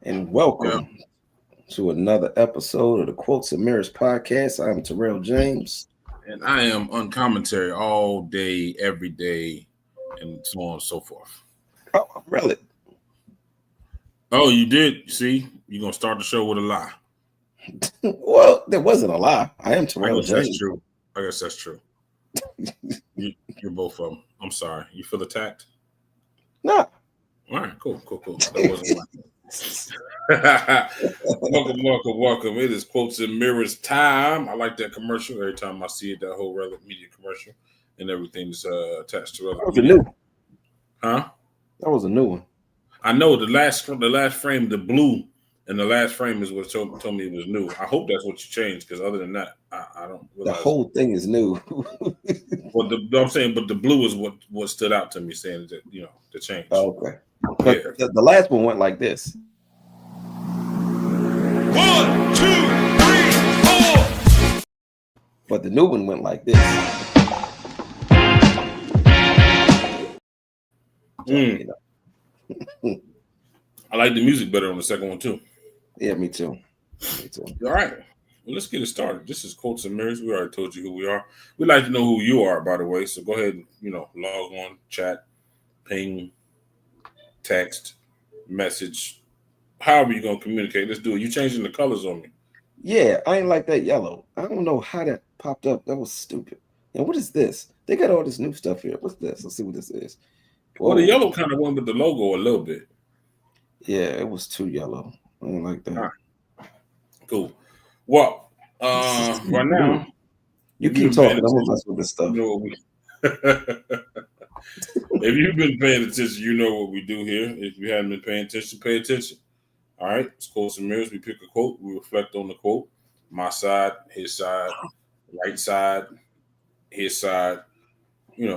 and Yeah. welcome to another episode of the Quotes and Mirrors podcast. I'm Terrell James. And I am uncommentary all day, every day, and so on and so forth. Oh, really? Oh, you did? See, you're going to start the show with a lie. Well, there wasn't a lie. I am I Terrell guess that's James. true. I guess that's true. You're both of them. I'm sorry. You feel attacked? Nah. All right, cool. That wasn't my welcome. It is Quotes and Mirrors time. I like that commercial. Every time I see it, that whole Relic Media commercial and everything that's attached to That Relic was a Media. new. Huh? That was a new one. I know the last frame, the blue, and the last frame is what told me it was new. I hope that's what you changed, because other than that, I don't The realize. whole thing is new. Well, I'm saying, but the blue is what stood out to me, saying that the change. Okay. Yeah. The last one went like this. 1, 2, 3, 4. But the new one went like this. I like the music better on the second one too. Yeah, me too. All right. Well, let's get it started. This is Quotes and Mirrors. We already told you who we are. We'd like to know who you are, by the way. So go ahead and, log on, chat, ping, text, message, however you're going to communicate. Let's do it. You changing the colors on me. Yeah, I ain't like that yellow. I don't know how that popped up. That was stupid. And what is this? They got all this new stuff here. What's this? Let's see what this is. Whoa. Well, the yellow kind of went with the logo a little bit. Yeah, it was too yellow. I don't like that. All right. Cool. Well, right now, you keep talking. I'm gonna mess with this stuff. If you've been paying attention, you know what we do here. If you haven't been paying attention, pay attention. All right, it's Quotes and Mirrors. We pick a quote, we reflect on the quote. My side, his side, right side, his side. We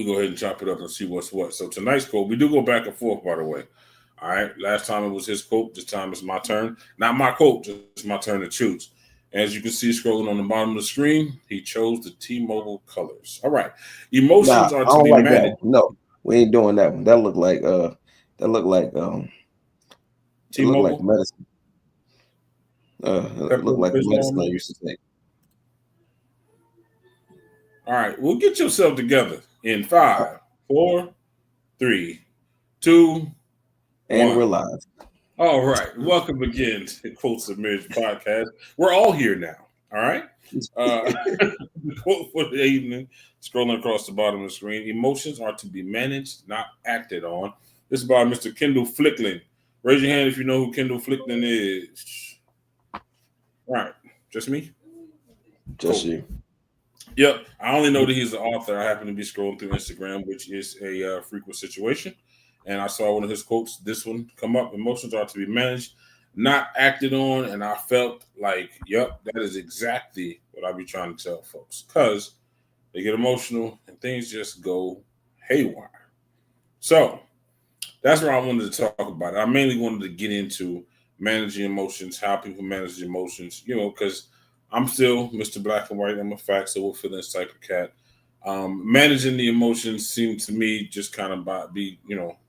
go ahead and chop it up and see what's what. So tonight's quote, we do go back and forth, by the way. All right, last time it was his quote. This time it's my turn. Not my quote, just my turn to choose. As you can see, scrolling on the bottom of the screen, he chose the T-Mobile colors. All right, emotions are to be like managed. That. No, we ain't doing that one. That looked like T-Mobile. It looked like medicine. It looked like medicine I used to take. All right, well, get yourself together in 5, 4, 3, 2, and 1. We're live. All right, welcome again to the Quotes and Mirrors podcast. We're all here now. All right, the quote for the evening, scrolling across the bottom of the screen: emotions are to be managed, not acted on. This is by Mr. Kendall Ficklin. Raise your hand if you know who Kendall Ficklin is. All right, just me. Just you. Yep, I only know that he's the author. I happen to be scrolling through Instagram, which is a frequent situation, and I saw one of his quotes, this one, come up. Emotions are to be managed, not acted on, and I felt like, yep, that is exactly what I be trying to tell folks, because they get emotional and things just go haywire. So that's what I wanted to talk about. I mainly wanted to get into managing emotions, how people manage emotions, because I'm still Mr. Black and White. I'm a facts over feelings type of cat. Managing the emotions seemed to me just kind of be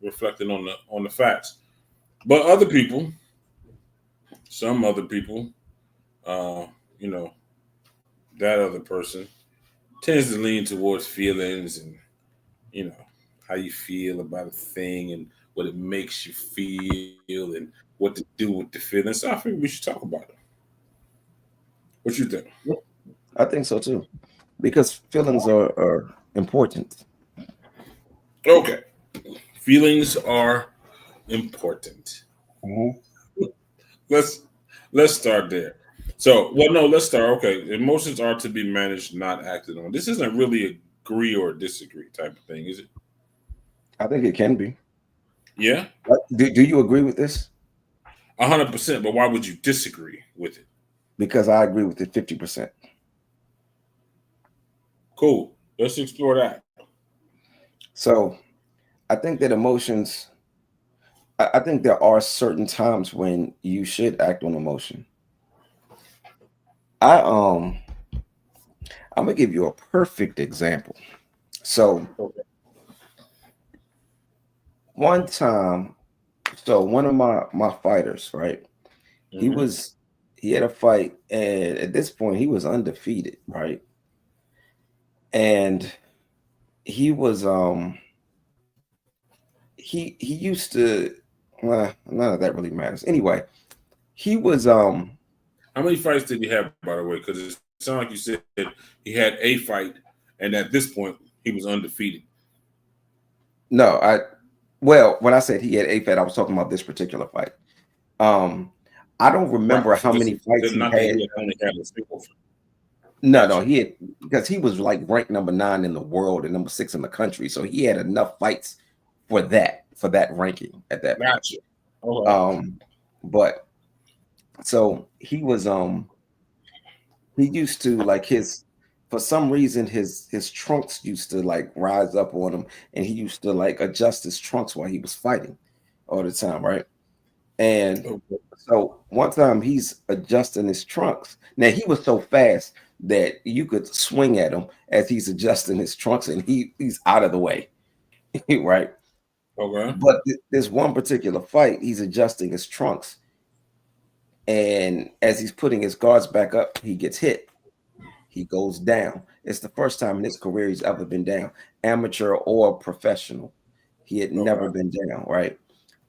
reflecting on the facts. But other people, some other people, that other person tends to lean towards feelings and how you feel about a thing and what it makes you feel and what to do with the feelings. So I think we should talk about it. What you think? I think so too, because feelings are important. Okay, feelings are important. Mm-hmm. Let's start there. So, no, let's start. Okay, emotions are to be managed, not acted on. This isn't really agree or disagree type of thing, is it? I think it can be. Yeah. Do you agree with this? 100%. But why would you disagree with it? Because I agree with it 50%. Cool. Let's explore that. So, I think that emotions. I think there are certain times when you should act on emotion. I'm gonna give you a perfect example. So, one time, So one of my fighters, right? He Mm-hmm. was he had a fight, and at this point he was undefeated, right? And he was he used to none of that really matters. Anyway, he was How many fights did he have, by the way? Because it sounded like you said he had a fight, and at this point he was undefeated. no, I well, when I said he had a fat, I was talking about this particular fight. Um I don't Right. remember So how this many is fights he not that had. he had only had a single fight. No, no, Gotcha. he had because he was like ranked number 9 in the world and number 6 in the country. So he had enough fights for that ranking at that point. Gotcha. Okay. Um, but so he used to like his for some reason his trunks used to like rise up on him, and he used to like adjust his trunks while he was fighting all the time, right? And Okay. so one time he's adjusting his trunks. Now he was so fast that you could swing at him as he's adjusting his trunks, and he's out of the way, right? Okay. But this one particular fight, he's adjusting his trunks, and as he's putting his guards back up, he gets hit. He goes down. It's the first time in his career he's ever been down, amateur or professional. He had never Okay. been down, right?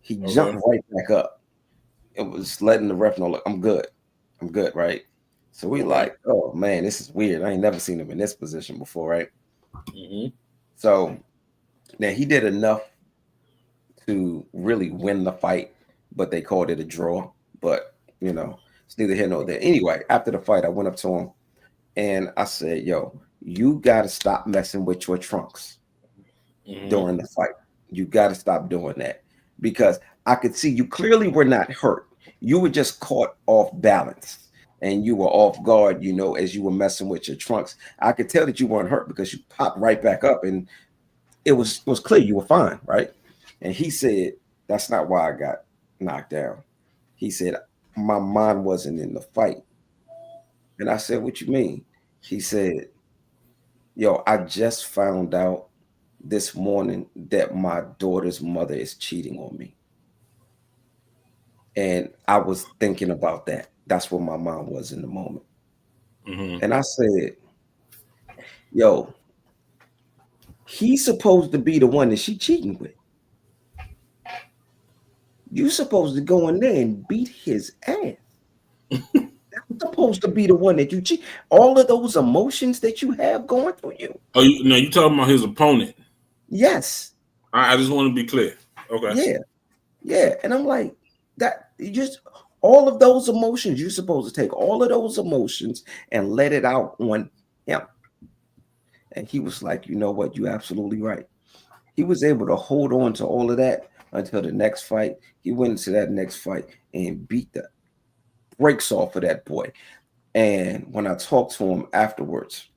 He jumped Okay. right back up. It was letting the ref know, look, I'm good. I'm good, right? So we Okay. like, oh man, this is weird. I ain't never seen him in this position before, right? Mm-hmm. So now he did enough to really win the fight, but they called it a draw. But it's neither here nor there. Anyway, after the fight, I went up to him and I said, yo, you gotta stop messing with your trunks Mm-hmm. during the fight. You gotta stop doing that. Because I could see you clearly were not hurt. You were just caught off balance and you were off guard, as you were messing with your trunks. I could tell that you weren't hurt because you popped right back up and it was clear you were fine, right? And he said, that's not why I got knocked down. He said, my mind wasn't in the fight. And I said, what you mean? He said, yo, I just found out this morning that my daughter's mother is cheating on me. And I was thinking about that. That's where my mind was in the moment. Mm-hmm. And I said, yo, he's supposed to be the one that she cheating with. You supposed to go in there and beat his ass. Supposed to be the one that you cheat. All of those emotions that you have going through you. Oh, you talking about his opponent? Yes. I just want to be clear. Okay. Yeah. Yeah. And I'm like, that you just all of those emotions, you're supposed to take all of those emotions and let it out on him. And he was like, you know what? You're absolutely right. He was able to hold on to all of that until the next fight. He went into that next fight and beat the brakes off of that boy. And when I talked to him afterwards,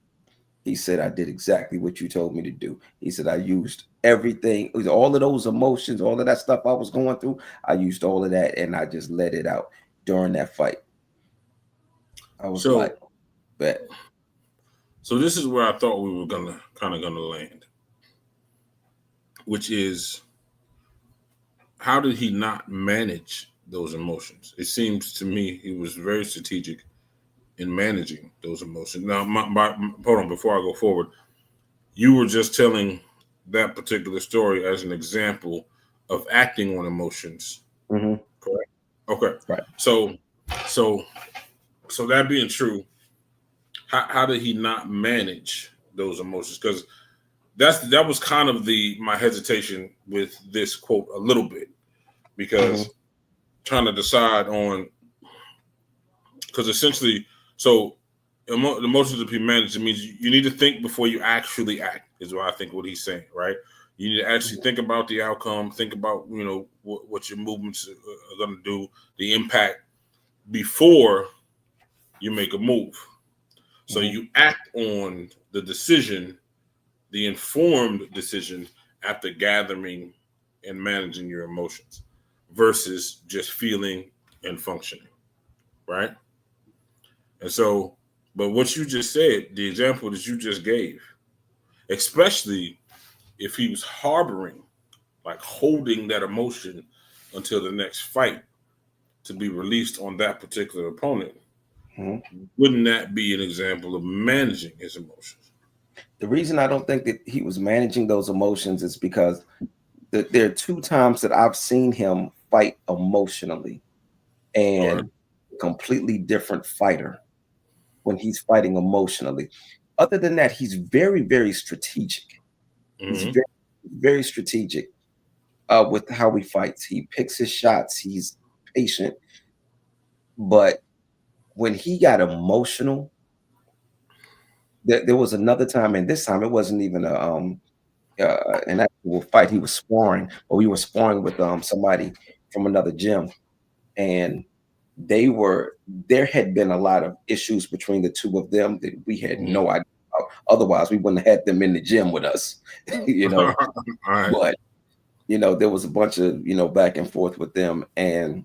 he said, I did exactly what you told me to do. He said, I used everything, all of those emotions, all of that stuff I was going through. I used all of that and I just let it out during that fight. I was like, So bet. so this is where I thought we were gonna land, which is how did he not manage those emotions? It seems to me he was very strategic in managing those emotions. Now, hold on, before I go forward, you were just telling that particular story as an example of acting on emotions, Mm-hmm. correct? Okay, Right. so so so that being true, how did he not manage those emotions? Because that was kind of my hesitation with this quote a little bit, Mm-hmm. because trying to decide on, because essentially, so emotions to be managed, it means you need to think before you actually act, is what I think what he's saying, right? You need to actually think about the outcome, think about what your movements are going to do, the impact before you make a move. So Mm-hmm. you act on the decision, the informed decision, after gathering and managing your emotions versus just feeling and functioning, right? And so, but what you just said, the example that you just gave, especially if he was harboring, like holding that emotion until the next fight to be released on that particular opponent, Mhm. wouldn't that be an example of managing his emotions? The reason I don't think that he was managing those emotions is because there are two times that I've seen him fight emotionally, Okay. and completely different fighter when he's fighting emotionally. Other than that, he's very, very strategic. He's Mm-hmm. very, very strategic with how he fights. He picks his shots. He's patient. But when he got emotional, there was another time, and this time it wasn't even an actual fight. He was sparring, or we were sparring with somebody from another gym, and there had been a lot of issues between the two of them that we had Mm-hmm. no idea about. Otherwise, we wouldn't have had them in the gym with us, you know. All right. But there was a bunch of back and forth with them, and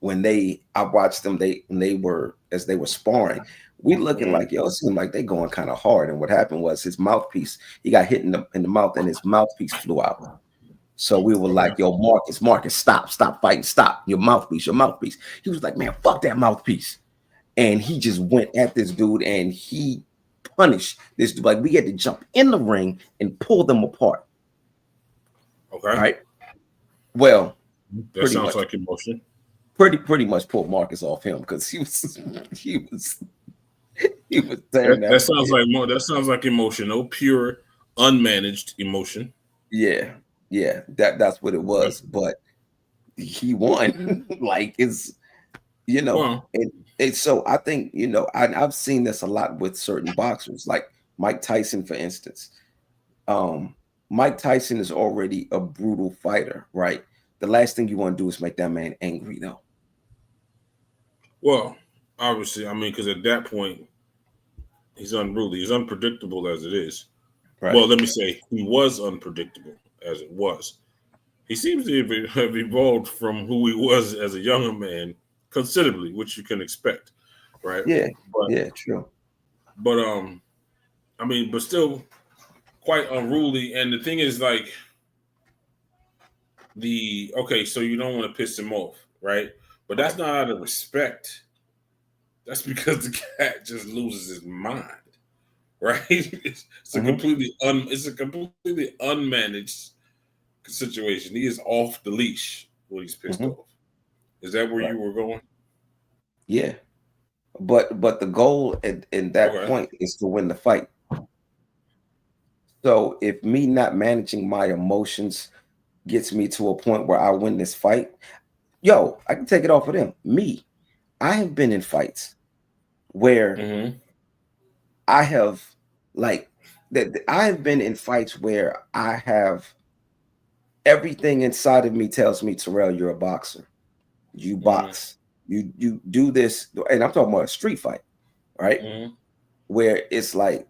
I watched them, when they were as they were sparring, we looking Mm-hmm. like, yo, it seemed like they going kind of hard. And what happened was his mouthpiece, he got hit in the mouth, and his mouthpiece flew out. So we were Okay. like, yo, Marcus, stop fighting, stop. Your mouthpiece, your mouthpiece. He was like, man, fuck that mouthpiece. And he just went at this dude, and he punished this dude. Like, we had to jump in the ring and pull them apart. Okay. Right. Well, That pretty sounds much, like emotion. pretty much pulled Marcus off him, because he was he was That, tearing that that boy. sounds like that sounds like emotion. No pure, unmanaged emotion. Yeah, that's what it Okay. was. But he won. Like, you know, Well, and so I think, I've seen this a lot with certain boxers, like Mike Tyson, for instance. Um, Mike Tyson is already a brutal fighter, right? The last thing you want to do is make that man angry, though. well, obviously, I mean, because at that point, he's unruly. He's unpredictable as it is. Right. Well, let me say he was unpredictable as it was. He seems to have evolved from who he was as a younger man considerably, which you can expect, right? Yeah. But Yeah. True. but I mean, but still quite unruly. And the thing is, like, the okay, so you don't want to piss him off, right? But that's not out of respect. That's because the cat just loses his mind, right? Hmm. It's a completely unmanaged situation. He is off the leash when he's pissed Hmm. off. Is that where Right. you were going? Yeah. But the goal in that Okay. point is to win the fight. So if me not managing my emotions gets me to a point where I win this fight, yo, I can take it off of them. Me, I have been in fights where Mm-hmm. I have like I have been in fights where I have everything inside of me tells me, Terrell, you're a boxer. You Mm-hmm. box. You do this, and I'm talking about a street fight, right? Mm-hmm. Where it's like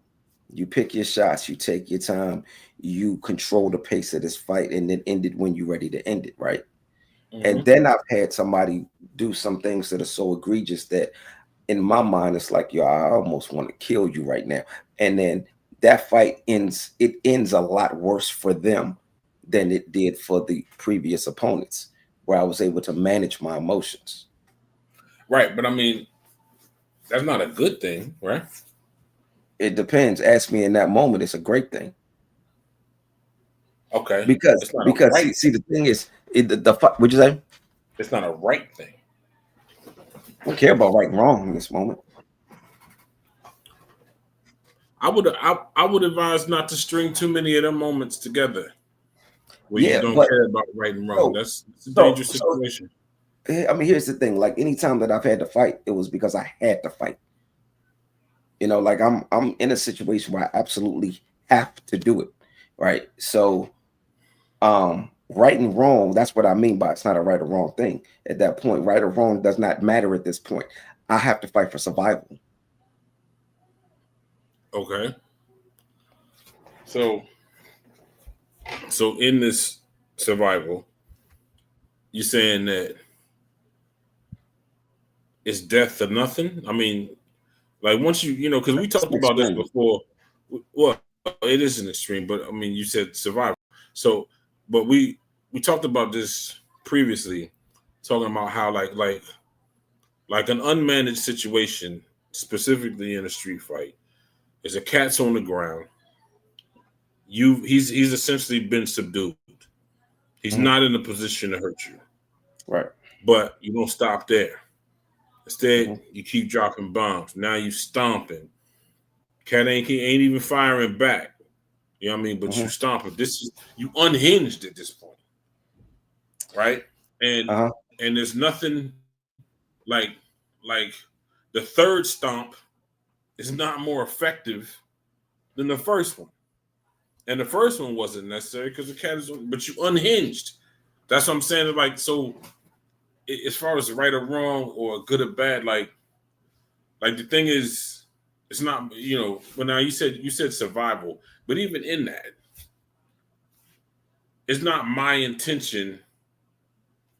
you pick your shots, you take your time, you control the pace of this fight, and then end it when you're ready to end it, right? And Mm-hmm. then I've had somebody do some things that are so egregious that in my mind it's like, yo, I almost want to kill you right now. And then that fight ends a lot worse for them than it did for the previous opponents, where I was able to manage my emotions. Right, but I mean, that's not a good thing, right? It depends. Ask me in that moment, it's a great thing. Okay. Because It's not a because right see thing. the thing is, what'd you say? It's not a right thing. I don't care about right and wrong in this moment. I would advise not to string too many of them moments together where you Yeah, don't but care about right and wrong. so That's a so dangerous so situation. I mean, here's the thing. Like, anytime that I've had to fight, it was because I had to fight. Like, I'm in a situation where I absolutely have to do it. Right. So right and wrong, that's what I mean by it's not a right or wrong thing. At that point, right or wrong does not matter at this point. I have to fight for survival. Okay. So so in this survival, you're saying that it's death or nothing? I mean, like once because we It's talked an about this extreme. before. Well, it is an extreme, but I mean, you said survival. So, but we talked about this previously, talking about how like an unmanaged situation, specifically in a street fight, is a cat's on the ground. He's essentially been subdued. He's Mhm. not in a position to hurt you, Right. but you don't stop there. Instead, Mhm. you keep dropping bombs. Now you stomping. Cat ain't even firing back. You know what I mean? But you Mhm. stomping. This is you unhinged at this point, right? And Uh-huh. and there's nothing like the third stomp is not more effective than the first one. And the first one wasn't necessary because the cat is, but you unhinged. That's what I'm saying. Like, so as far as right or wrong or good or bad, like the thing is, it's not, when now you said survival, but even in that, it's not my intention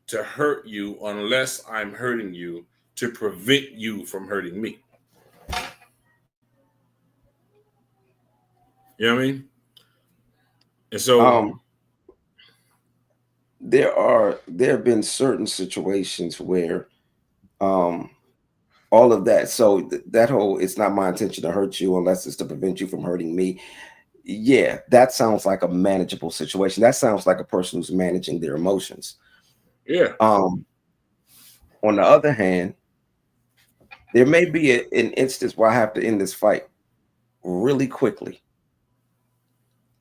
to hurt you unless I'm hurting you to prevent you from hurting me. You know what I mean? And so, Um, there have been certain situations where um all of that. So that whole it's not my intention to hurt you unless it's to prevent you from hurting me. Yeah, that sounds like a manageable situation. That sounds like a person who's managing their emotions. yeah, Um, on the other hand, there may be an instance where I have to end this fight really quickly.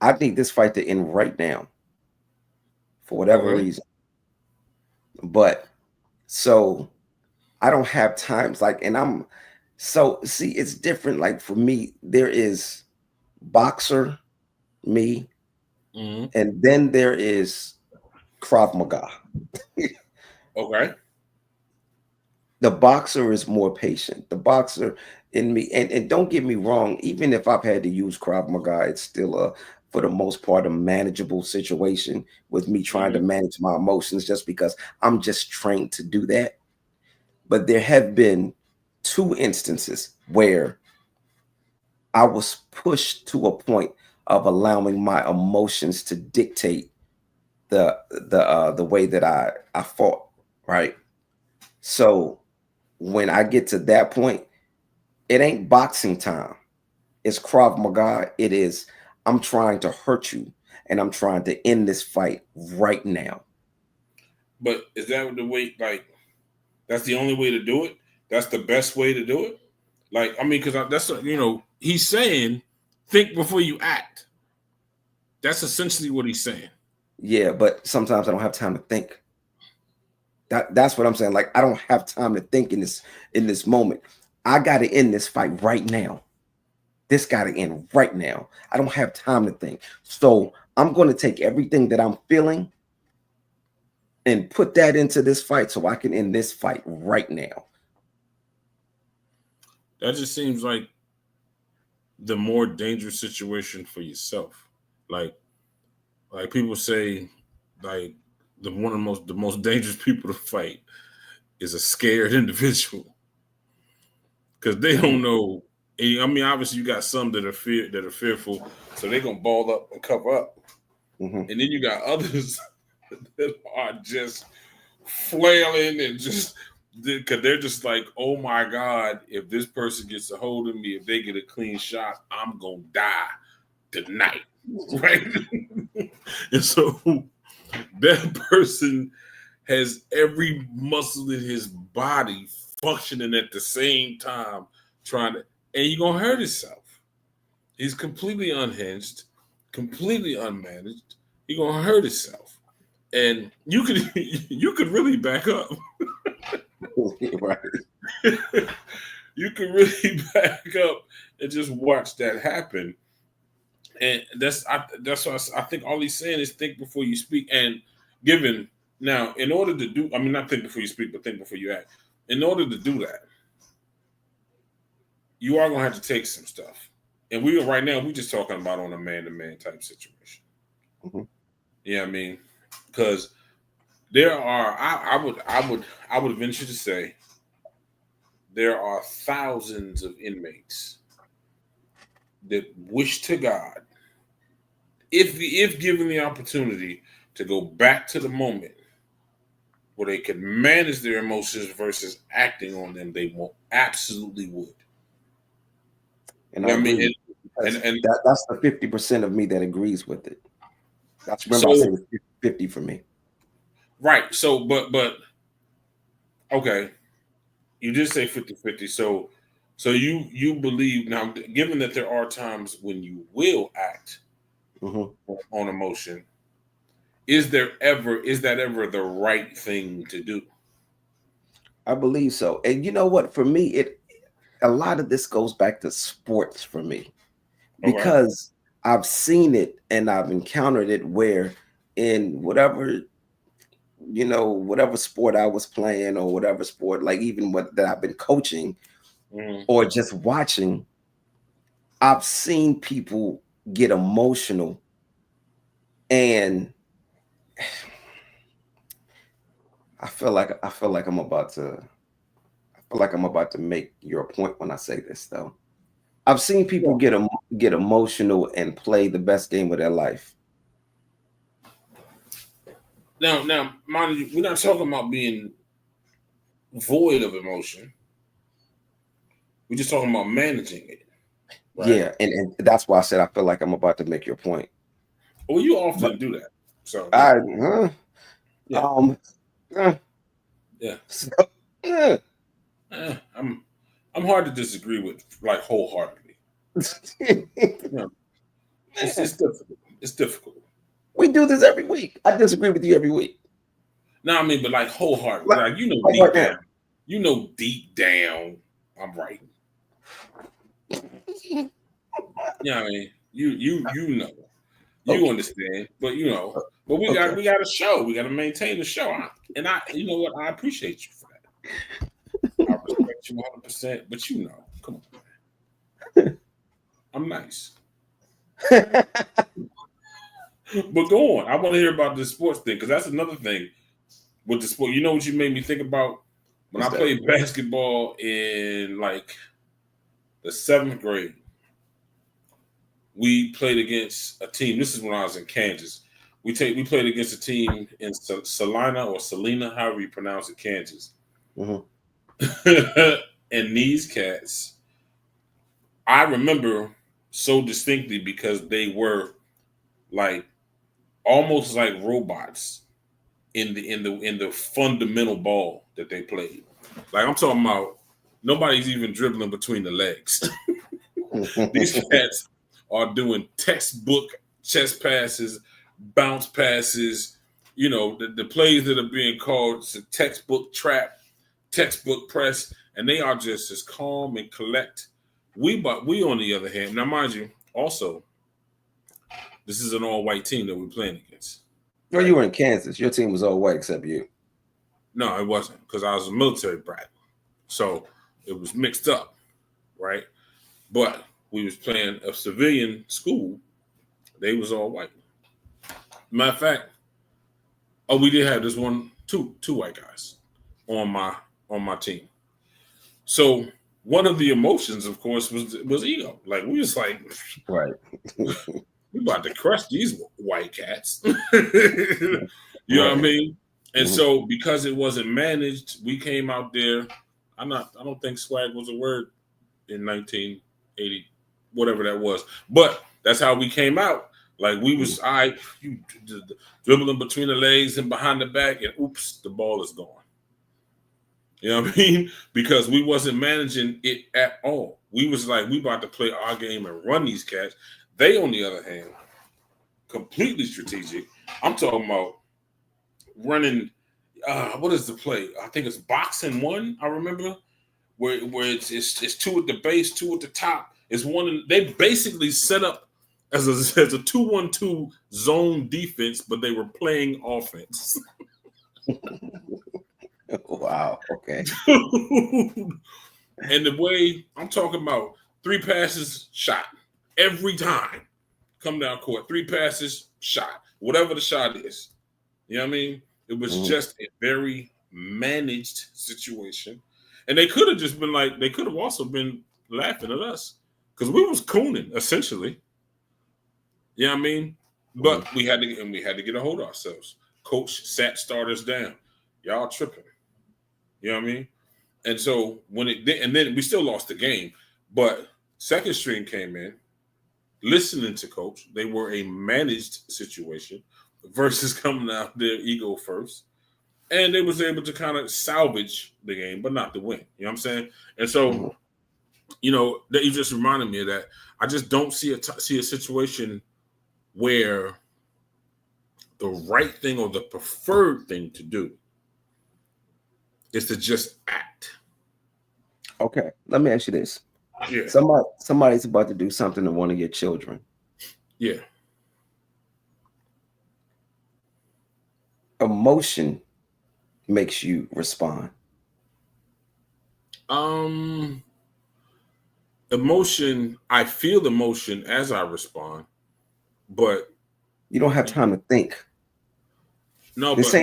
I need this fight to end right now for whatever okay. reason. But so I don't have times like, and I'm so see, it's different. Like for me, there is boxer me, Hmm. and then there is Krav Maga. Okay. The boxer is more patient. The boxer in me, and don't get me wrong, even if I've had to use Krav Maga, it's still for the most part a manageable situation with me trying to Hmm. manage my emotions just because I'm just trained to do that. But there have been two instances where I was pushed to a point of allowing my emotions to dictate the way that I fought, right? So when I get to that point, it ain't boxing time. It's Krav Maga. It is I'm trying to hurt you and I'm trying to end this fight right now. But is that the way, like, that's the only way to do it? That's the best way to do it? Like, I mean, because that's, he's saying, think before you act. That's essentially what he's saying. Yeah, but sometimes I don't have time to think. That's what I'm saying. Like I don't have time to think in this moment. I got to end this fight right now. This got to end right now. I don't have time to think. So I'm going to take everything that I'm feeling and put that into this fight so I can end this fight right now. That just seems like the more dangerous situation for yourself. Like, like people say, like the most dangerous people to fight is a scared individual because they Mhm, don't know. I mean, obviously, you got some that are fearful, so they're gonna ball up and cover up, mhm. and then you got others that are just flailing and just because they're just like, oh my god, if this person gets a hold of me, if they get a clean shot, I'm gonna die tonight, right? And so that person has every muscle in his body functioning at the same time, trying to, and you're gonna hurt himself. He's completely unhinged, completely unmanaged. You're gonna hurt himself, and you could you could really back up. Right. You could really back up and just watch that happen. And that's what I think all he's saying is think before you speak. And given now, in order to do, I mean, not think before you speak, but think before you act. In order to do that, you are gonna have to take some stuff. And we are right now, we just talking about on a man to man type situation. Mhm. You know what I mean? Because there are, I would venture to say there are thousands of inmates that wish to God, if given the opportunity to go back to the moment where they could manage their emotions versus acting on them, they absolutely would. And You I know what I mean? agree. That's the 50% of me that agrees with it. That's remember I said it's 50 for me. Right. So, but okay, you did say 50-50. So you believe now, given that there are times when you will act on emotion, is that ever the right thing to do? I believe so. And you know what? For me, a lot of this goes back to sports for me Okay. because I've seen it and I've encountered it where in whatever whatever sport I was playing or whatever sport, like even what that I've been coaching or just watching, I've seen people get emotional and I feel like I'm about to make your point when I say this though. I've seen people get emotional and play the best game of their life. Now, mind you, we're not talking about being void of emotion. We're just talking about managing it. Right? Yeah, and that's why I said I feel like I'm about to make your point. Well, you often do that. So yeah. Yeah. So, I'm hard to disagree with, like, wholeheartedly. It's difficult. It's difficult. We do this every week. I disagree with you every week. No, I mean, but like wholeheartedly, like deep down, I'm right. Yeah, I mean, you know, you understand, but but we got a show. We got to maintain the show, and you know what? I appreciate you for that. I respect you 100%, but come on, man. I'm nice. But go on. I want to hear about the sports thing because that's another thing with the sport. You know what you made me think about? When I played basketball in like the 7th grade, we played against a team. This is when I was in Kansas. We played against a team in Salina, however you pronounce it, Kansas. And these cats, I remember so distinctly because they were like almost like robots in the fundamental ball that they played. Like I'm talking about, nobody's even dribbling between the legs. These cats are doing textbook chest passes, bounce passes. The plays that are being called, it's a textbook trap, textbook press, and they are just as calm and collect. We on the other hand, now mind you, also, this is an all-white team that we're playing against. Well, you were in Kansas. Your team was all white except you. No, it wasn't, because I was a military brat. So it was mixed up, right? But we was playing a civilian school. They was all white. Matter of fact, we did have this two white guys on my team. So one of the emotions, of course, was ego. Like we was like, right, we about to crush these white cats. You know what I mean? And so because it wasn't managed, we came out there. I don't think swag was a word in 1980, whatever that was. But that's how we came out. Like we was dribbling between the legs and behind the back, and oops, the ball is gone. You know what I mean? Because we wasn't managing it at all. We was like, we about to play our game and run these cats. They, on the other hand, completely strategic. I'm talking about running. What is the play? I think it's boxing one. I remember where it's two at the base, two at the top. It's one. They basically set up as a 2-1-2 zone defense, but they were playing offense. Wow. Okay. And the way I'm talking about, 3 passes, shot every time. Come down court, 3 passes, shot. Whatever the shot is, you know what I mean. It was just a very managed situation. And they could have just been like, they could have also been laughing at us because we was cooning essentially. You know what I mean? But we had to get a hold of ourselves. Coach sat starters down. Y'all tripping. You know what I mean? And so and then we still lost the game, but second string came in, listening to coach. They were a managed situation versus coming out their ego first. And they was able to kind of salvage the game, but not to win. You know what I'm saying? And so, that you just reminded me of that. I just don't see a situation where the right thing or the preferred thing to do is to just act. Okay, let me ask you this. Yeah. Somebody's about to do something to one of your children. Yeah. Emotion makes you respond. Emotion, I feel emotion as I respond, but you don't have time to think. No, this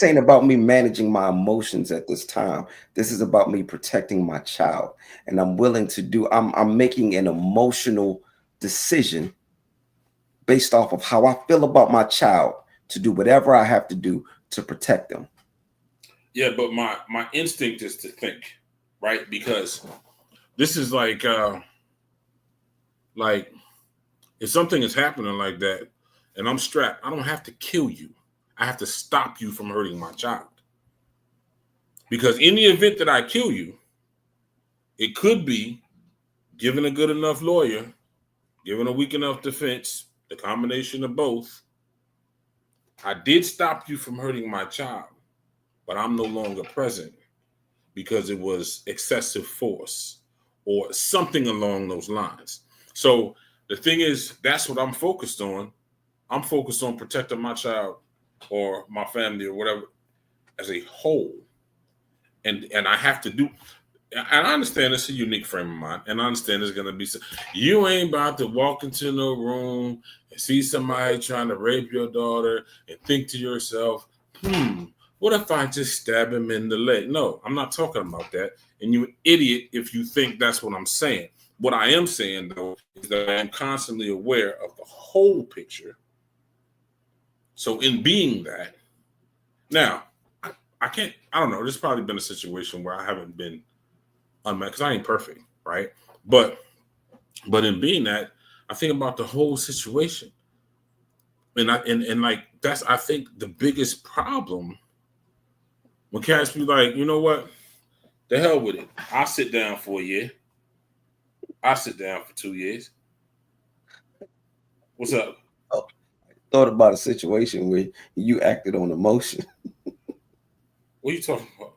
ain't about me managing my emotions at this time. This is about me protecting my child, and I'm willing to I'm making an emotional decision based off of how I feel about my child to do whatever I have to do to protect them. Yeah, but my instinct is to think, right? Because this is like if something is happening like that and I'm strapped, I don't have to kill you. I have to stop you from hurting my child. Because in the event that I kill you, it could be given a good enough lawyer, given a weak enough defense, the combination of both. I did stop you from hurting my child, but I'm no longer present because it was excessive force or something along those lines. So the thing is, that's what I'm focused on. I'm focused on protecting my child or my family or whatever as a whole. And I have to do, and I understand it's a unique frame of mind, and I understand there's going to be some, you ain't about to walk into no room and see somebody trying to rape your daughter and think to yourself, what if I just stab him in the leg? No, I'm not talking about that. And you're an idiot if you think that's what I'm saying. What I am saying, though, is that I am constantly aware of the whole picture. So in being that, now, I don't know, there's probably been a situation where I haven't been unmet because I ain't perfect, right? But in being that, I think about the whole situation. And like that's I think the biggest problem when cats be like, you know what? The hell with it. I'll sit down for a year. I'll sit down for 2 years. What's up? Oh, I thought about a situation where you acted on emotion. What are you talking about?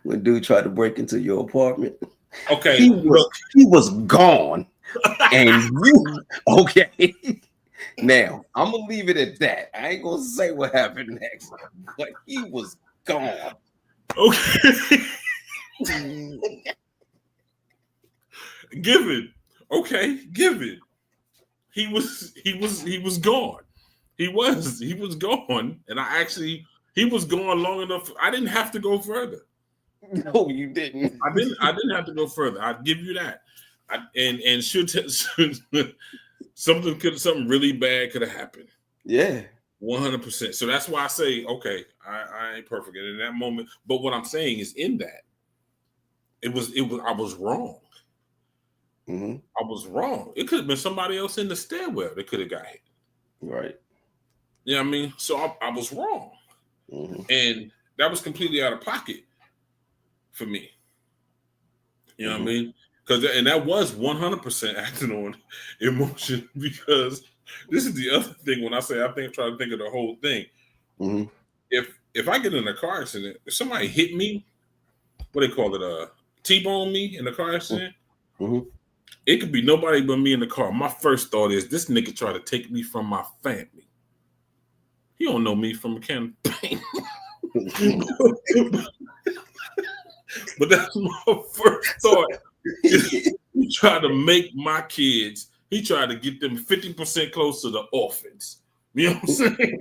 When dude tried to break into your apartment. Okay. He was gone. And you okay. Now, I'm gonna leave it at that. I ain't gonna say what happened next, but he was gone. Okay. Given. He was gone. He was gone. And he was gone long enough. I didn't have to go further. No, you didn't. I didn't have to go further. I'd give you that. Something really bad could have happened. Yeah. 100%. So that's why I say, okay, I ain't perfect in that moment. But what I'm saying is in that, I was wrong. Mm-hmm. I was wrong. It could have been somebody else in the stairwell that could have got hit. Right. You know what I mean? So I was wrong. Mm-hmm. And that was completely out of pocket for me. You know what I mean? And that was 100% acting on emotion, because this is the other thing when I say try to think of the whole thing. Mm-hmm. If I get in a car accident, if somebody hit me, what they call it, T-bone me in a car accident, it could be nobody but me in the car. My first thought is, this nigga tried to take me from my family. He don't know me from a can of paint. But that's my first thought. He tried to make my kids, he tried to get them 50% close to the orphans. You know what I'm saying?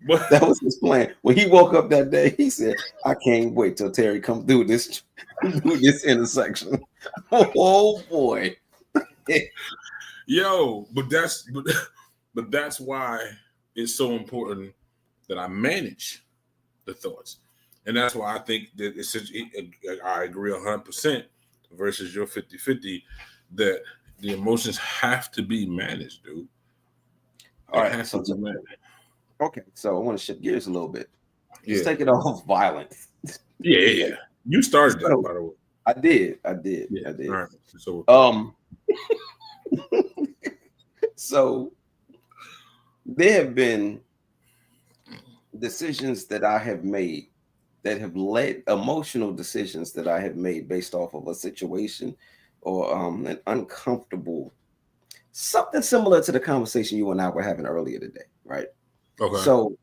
But that was his plan. When he woke up that day, he said, I can't wait till Terry come through this intersection. Oh boy. Yo, but that's why it's so important that I manage the thoughts. And that's why I think that I agree 100% versus your 50-50 that the emotions have to be managed, dude. All They right. have to be managed. Okay. So I want to shift gears a little bit. Let's Yeah. take it off violence. Yeah. You started that, by the way. I did. Yeah. I did. All right. So so there have been decisions that I have made that have led emotional decisions that I have made based off of a situation or an uncomfortable something similar to the conversation you and I were having earlier today, right? okay. So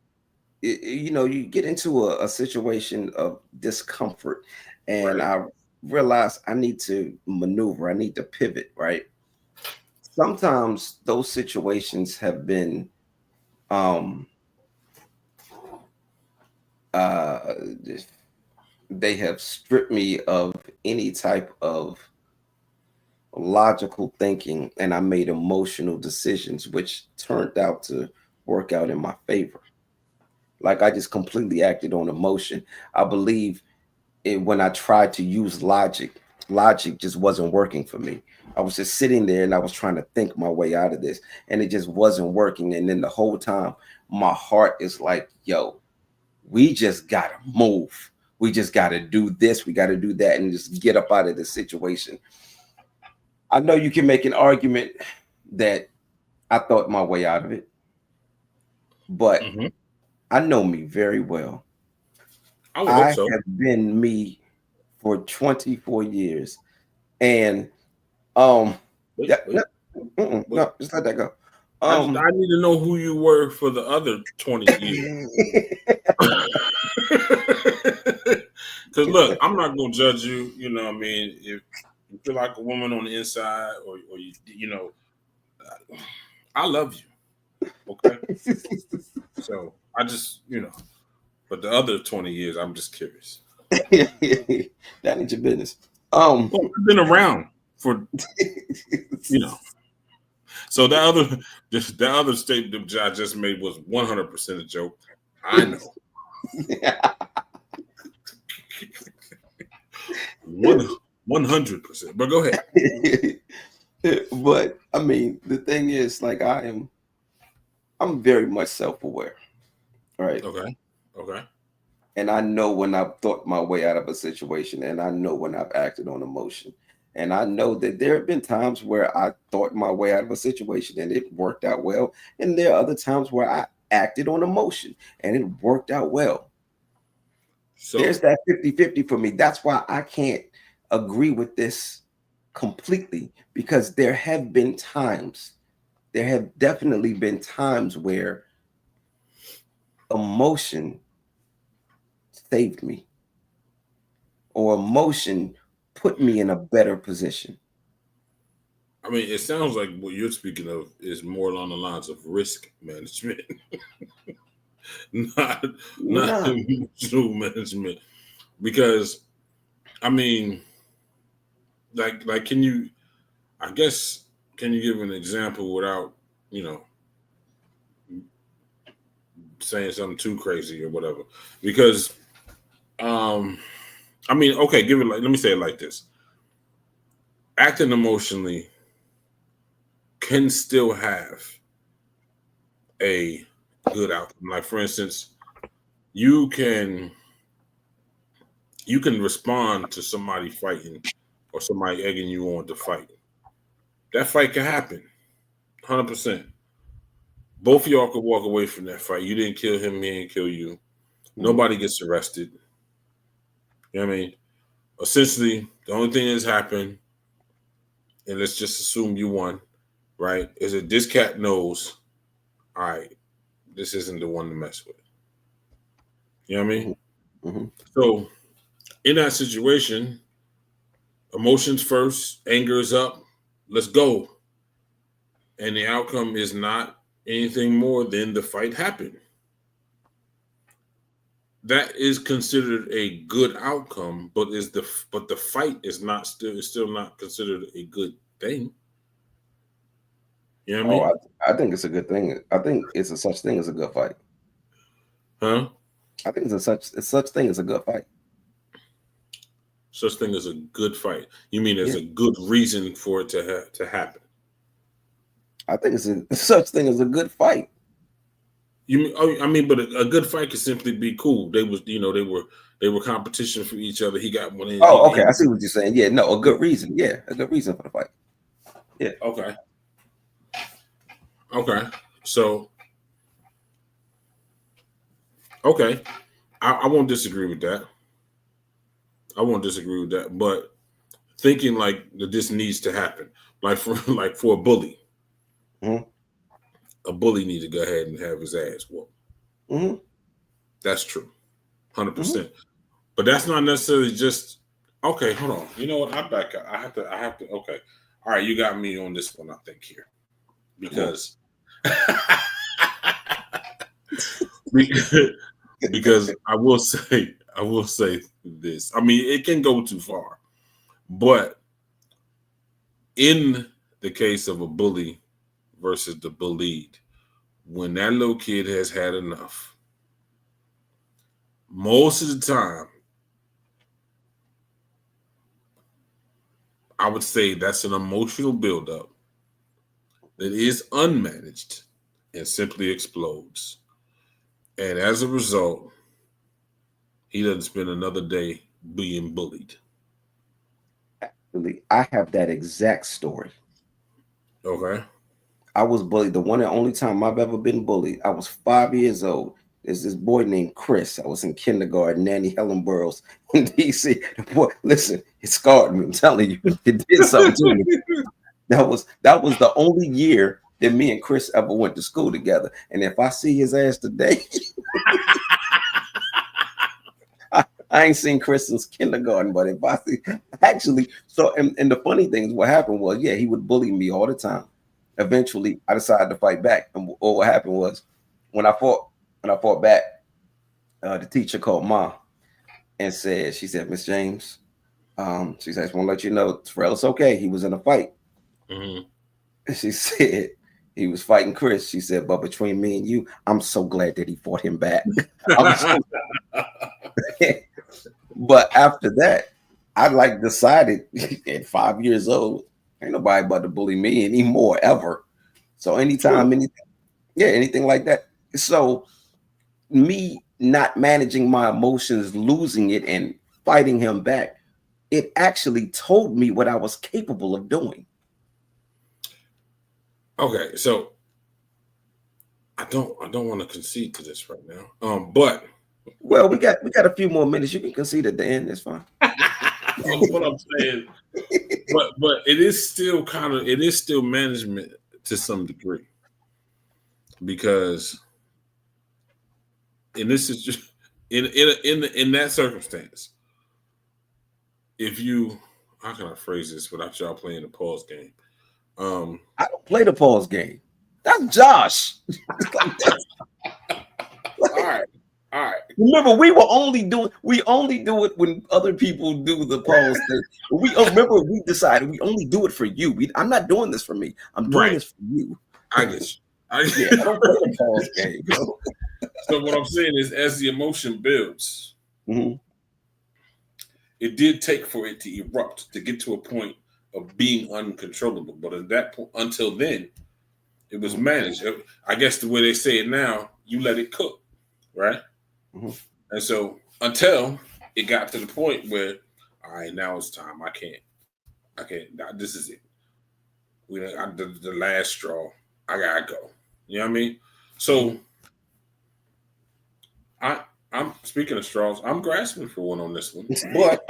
you get into a situation of discomfort, and Right. I realize I need to maneuver, I need to pivot, right? Sometimes those situations have been um uh they have stripped me of any type of logical thinking, and I made emotional decisions which turned out to work out in my favor. Like I just completely acted on emotion. I believe when I tried to use logic just wasn't working for me. I was just sitting there and I was trying to think my way out of this, and it just wasn't working. And then the whole time, my heart is like, yo, we just got to move. We just got to do this. We got to do that and just get up out of this situation. I know you can make an argument that I thought my way out of it, but Mm-hmm. I know me very well. I would hope I so. have been me for 24 years. And um Wait, yeah, wait, wait. no, just let that go. I Um need to know who you were for the other 20 years. Because look, I'm not gonna judge you. You know, what I mean, if you feel like a woman on the inside, or I love you. Okay, so I just but the other 20 years, I'm just curious. that ain't your business. Well, I've been around for you know. So that other statement that I just made was 100% a joke. I know. 100%. But go ahead. But I mean, the thing is, like, I'm very much self-aware, right? Okay. Okay. And I know when I've thought my way out of a situation, and I know when I've acted on emotion. And I know that there have been times where I thought my way out of a situation and it worked out well. And there are other times where I acted on emotion and it worked out well. There's So that 50-50 for me. That's why I can't agree with this completely, because there have definitely been times where emotion saved me, or emotion put me in a better position. I mean, it sounds like what you're speaking of is more along the lines of risk management, not Nah, emotional management. Because I mean, can you? I guess can you give an example without you know saying something too crazy or whatever? Because I mean, okay, let me say it like this: acting emotionally can still have a good outcome. Like for instance, you can respond to somebody fighting or somebody egging you on to fight. That fight can happen, 100%. Both of y'all could walk away from that fight. You didn't kill him, he didn't kill you. Nobody gets arrested. You know what I mean? Essentially, the only thing that's happened, and let's just assume you won, right? Is that this cat knows, all right, this isn't the one to mess with. You know what I mean? mm-hmm. So in that situation, emotions first, anger is up, let's go. And the outcome is not anything more than the fight happened. That is considered a good outcome, but the fight is still not considered a good thing. You know what I Oh, mean? I think it's a good thing. I think it's a such thing as a good fight. Huh? I think it's such thing as a good fight. Such thing as a good fight. You mean there's Yeah, a good reason for it to happen? I think it's a such thing as a good fight. You mean? Oh, I mean, but a good fight could simply be cool. They were competition for each other. He got one. Oh, okay. I see what you're saying. Yeah, no, a good reason. Yeah, a good reason for the fight. Yeah. Okay. Okay. So okay, I won't disagree with that. I won't disagree with that. But thinking like that this needs to happen, like for like for Mm-hmm. a bully needs to go ahead and have his ass whooped. Mm-hmm. That's true, Mm-hmm. 100%. But that's not necessarily just okay. Hold on. You know what? I back up. I have to. Okay. All right. You got me on this one. I think here Come on. because because because I will say this. I mean, it can go too far, but in the case of a bully versus the bullied, when that little kid has had enough, most of the time, I would say that's an emotional buildup that is unmanaged and simply explodes. And as a result, he doesn't spend another day being bullied. Really, I have that exact story. Okay. I was bullied. The one and only time I've ever been bullied. I was 5 years old. There's this boy named Chris. I was in kindergarten, Nanny Helen Burroughs in DC. The boy, listen, it scarred me. I'm telling you, it did something to me. That was the only year that me and Chris ever went to school together. And if I see his ass today, I ain't seen Chris since kindergarten. But if I see, actually, so and the funny thing is, what happened was, yeah, he would bully me all the time. Eventually, I decided to fight back. And what happened was, when I fought, back, the teacher called Mom and she said, Miss James, she said, I just want to let you know, Terrell's okay. He was in a fight. Mm-hmm. She said he was fighting Chris. She said, but between me and you, I'm so glad that he fought him back. But after that, I like decided at 5 years old, ain't nobody about to bully me anymore ever. So anytime, True. anything like that. So me not managing my emotions, losing it, and fighting him back, it actually told me what I was capable of doing. Okay. So I don't want to concede to this right now. But Well, we got a few more minutes. You can concede at the end. It's fine. what I'm saying, but it is still management to some degree because and this is just in that circumstance, if you how can I phrase this without y'all playing the pause game? I don't play the pause game. That's Josh. All right, all right. Remember, we only do it when other people do the pause thing. Remember we decided we only do it for you. I'm not doing this for me. I'm doing Right. this for you. I get you. Yeah, I don't play the pause game, bro. So what I'm saying is, as the emotion builds, Mm-hmm. it did take for it to erupt to get to a point of being uncontrollable. But at that point, until then, it was managed. I guess the way they say it now, you let it cook, right? Mm-hmm. And so until it got to the point where, all right, now it's time. I can't. This is it. The last straw. I gotta go. You know what I mean? So I'm speaking of straws. I'm grasping for one on this one, but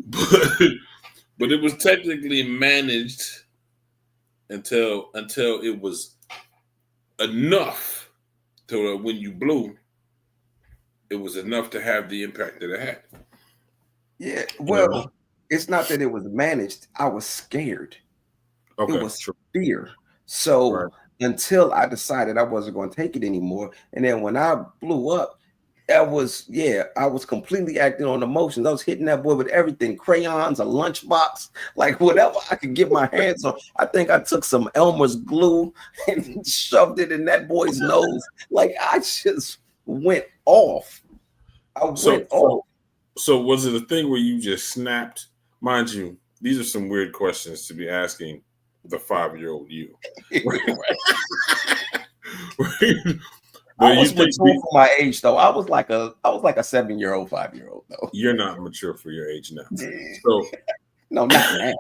but but it was technically managed until it was enough to when you blew, it was enough to have the impact that it had. Yeah, You know what I mean? well, it's not that it was managed. I was scared. It Okay, was true. fear. So Right. until I decided I wasn't going to take it anymore, and then when I blew up, I was completely acting on emotions. I was hitting that boy with everything, crayons, a lunchbox, like whatever I could get my hands on. I think I took some Elmer's glue and shoved it in that boy's nose. Like I just went off. I So, went so, off. so was it a thing where you just snapped? Mind you, these are some weird questions to be asking the 5-year-old you. I But you was think mature for my age, though. I was like a 7-year-old, 5-year-old, though. you're not mature for your age now. Yeah. So No, not now.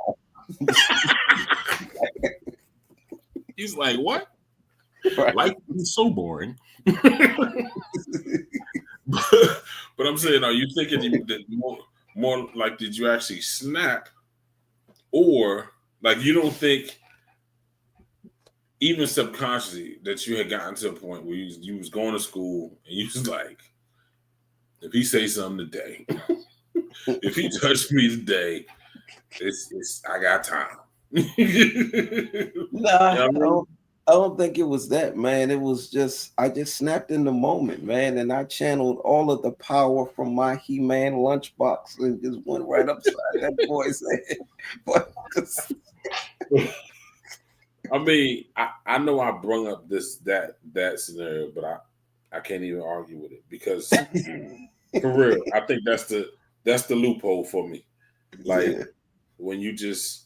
he's like, what? Right. Life is so boring. But I'm saying, are you thinking that more like, did you actually snap, or like you don't think even subconsciously that you had gotten to a point where you was going to school and you was like, if he say something today, if he touched me today, it's I got time. Nah, I mean? I don't think it was that, man. It was just I just snapped in the moment, man, and I channeled all of the power from my He-Man lunchbox and just went right upside that boy's head. But I mean, I know I brung up that scenario, but I can't even argue with it because for real, I think that's the loophole for me. Like yeah, when you just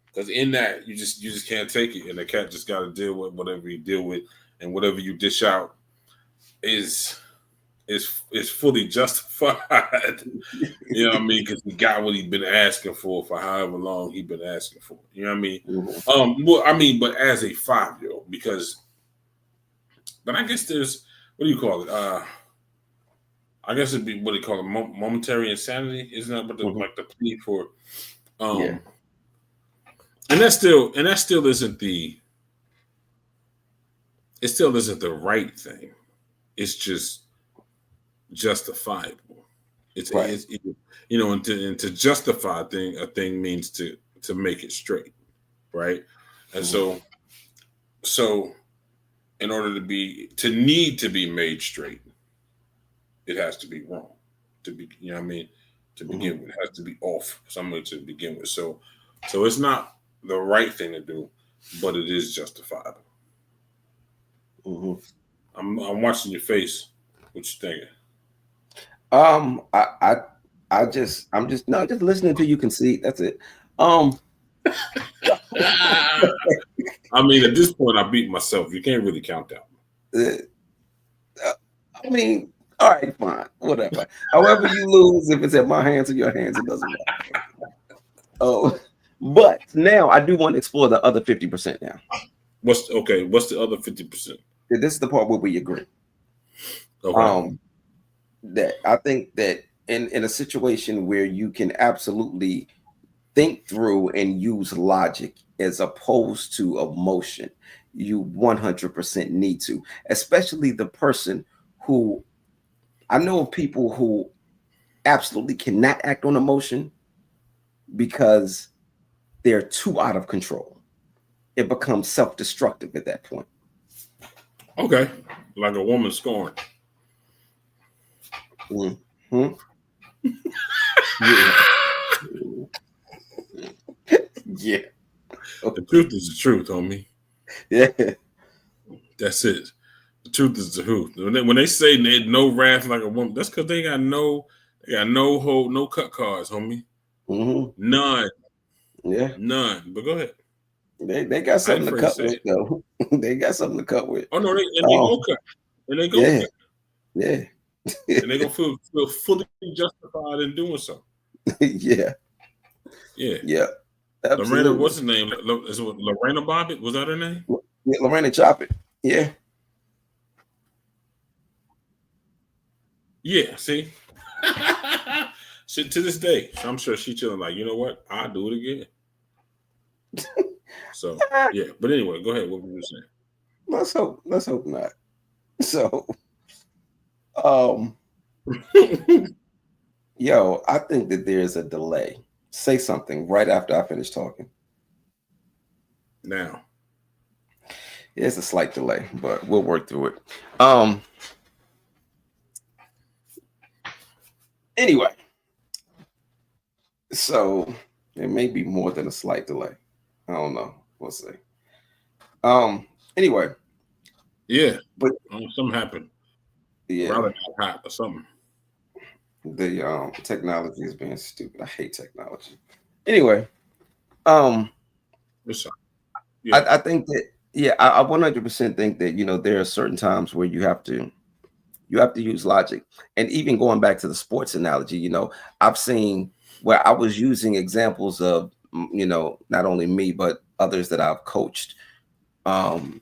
because in that you just can't take it, and the cat just got to deal with whatever you deal with, and whatever you dish out is fully justified. You know what I mean? Because he got what he's been asking for however long he's been asking for. You know what I mean? Well, I mean, but as a 5-year-old, but I guess there's what do you call it? I guess it'd be what they call it, momentary insanity, isn't that? But like the plea for, yeah, and that still isn't the right thing. It's just justifiable. right. And to justify a thing means to make it straight, right? And so in order to need to be made straight, it has to be wrong. To be, you know what I mean? To begin with, it has to be off somewhere to begin with. So it's not the right thing to do, but it is justifiable. I'm watching your face. What you thinking? I'm just no, just listening to you concede. That's it. Um, I mean, at this point, I beat myself. You can't really count that. I mean, all right, fine, whatever. However you lose, if it's at my hands or your hands, it doesn't matter. Oh, but now I do want to explore the other 50% now. What's the other 50%? This is the part where we agree. Okay. That I think that in a situation where you can absolutely think through and use logic as opposed to emotion, you 100% need to, especially the person who I know of people who absolutely cannot act on emotion because they're too out of control. It becomes self-destructive at that point. Okay. Like a woman scorned. Mm-hmm. Yeah. Yeah. The truth is the truth, homie. Yeah. That's it. The truth is the truth. When they say no wrath like a woman, that's because they got no hold, no cut cards, homie. None. Yeah. None. But go ahead. They got I ain't something to afraid to cut say with, it. though. They got something to cut with. Oh no, they go cut. And they go Yeah. cut. Yeah. And they gonna feel fully justified in doing so. Yeah. Yeah. Yeah. Lorena, Absolutely. what's her name? Is it Lorena Bobbitt? Was that her name? Yeah, Lorena Chop it. Yeah. Yeah. See. To this day, I'm sure she's chilling. Like, you know what? I'll do it again. So yeah. But anyway, go ahead. What were you saying? Let's hope not. So um yo, I think that there's a delay. Say something right after I finish talking. Now. It's a slight delay, but we'll work through it. Um Anyway, so it may be more than a slight delay. I don't know. We'll see. Anyway, Yeah, but something happened. yeah, Rather got hot or something. the technology is being stupid. I hate technology. Anyway, um, It's yeah. I think that yeah, I 100% think that there are certain times where you have to use logic, and even going back to the sports analogy, I've seen where I was using examples of not only me but others that I've coached, um,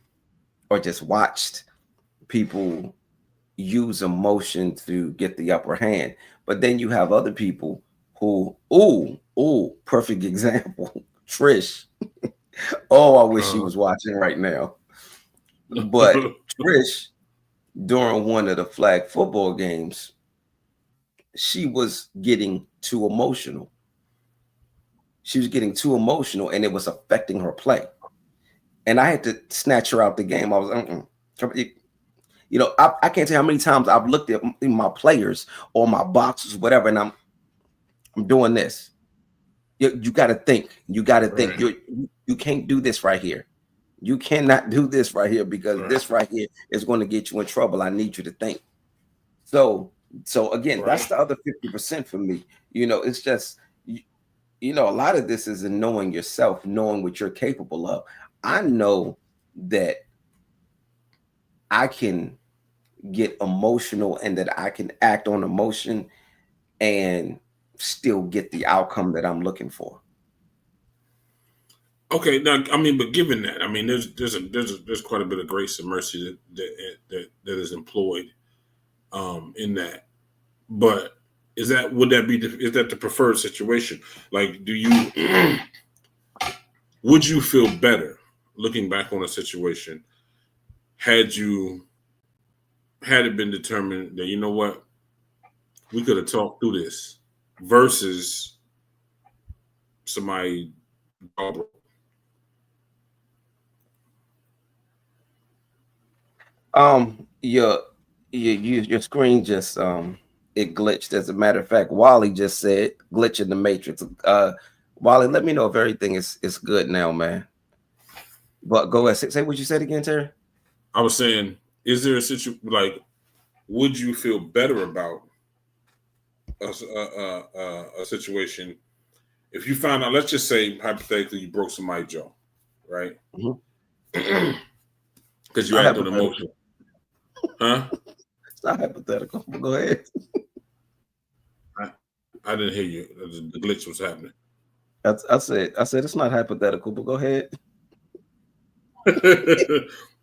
or just watched people use emotion to get the upper hand. But then you have other people who, perfect example, Trish. Oh, I wish she Uh, was watching right now. But Trish, during one of the flag football games, she was getting too emotional. She was getting too emotional, and it was affecting her play. And I had to snatch her out the game. I was, I can't tell you how many times I've looked at my players or my boxers, whatever, and I'm doing this. You got to think. You got to think. right, You can't do this right here. You cannot do this right here because right, this right here is going to get you in trouble. I need you to think. So again, that's right. the other 50% for me. It's just a lot of this is in knowing yourself, knowing what you're capable of. I know that I can get emotional and that I can act on emotion and still get the outcome that I'm looking for. Okay, now I mean, but given that, I mean, there's quite a bit of grace and mercy that is employed in that. But is that the preferred situation? Like, do you would you feel better looking back on a situation had it been determined that, you know what, we could have talked through this versus somebody jaw broke? Your screen just it glitched. As a matter of fact, Wally just said glitch in the matrix. Wally, let me know if everything is good now, man. But go ahead, say what you said again, Terry. I was saying, is there a situation like, would you feel better about a situation if you found out? Let's just say hypothetically you broke somebody's jaw, right? Mhm. Because you Not act on hypothetical. emotion, huh? It's not hypothetical. But go ahead. I, I didn't hear you. The glitch was happening. I said it's not hypothetical, but go ahead.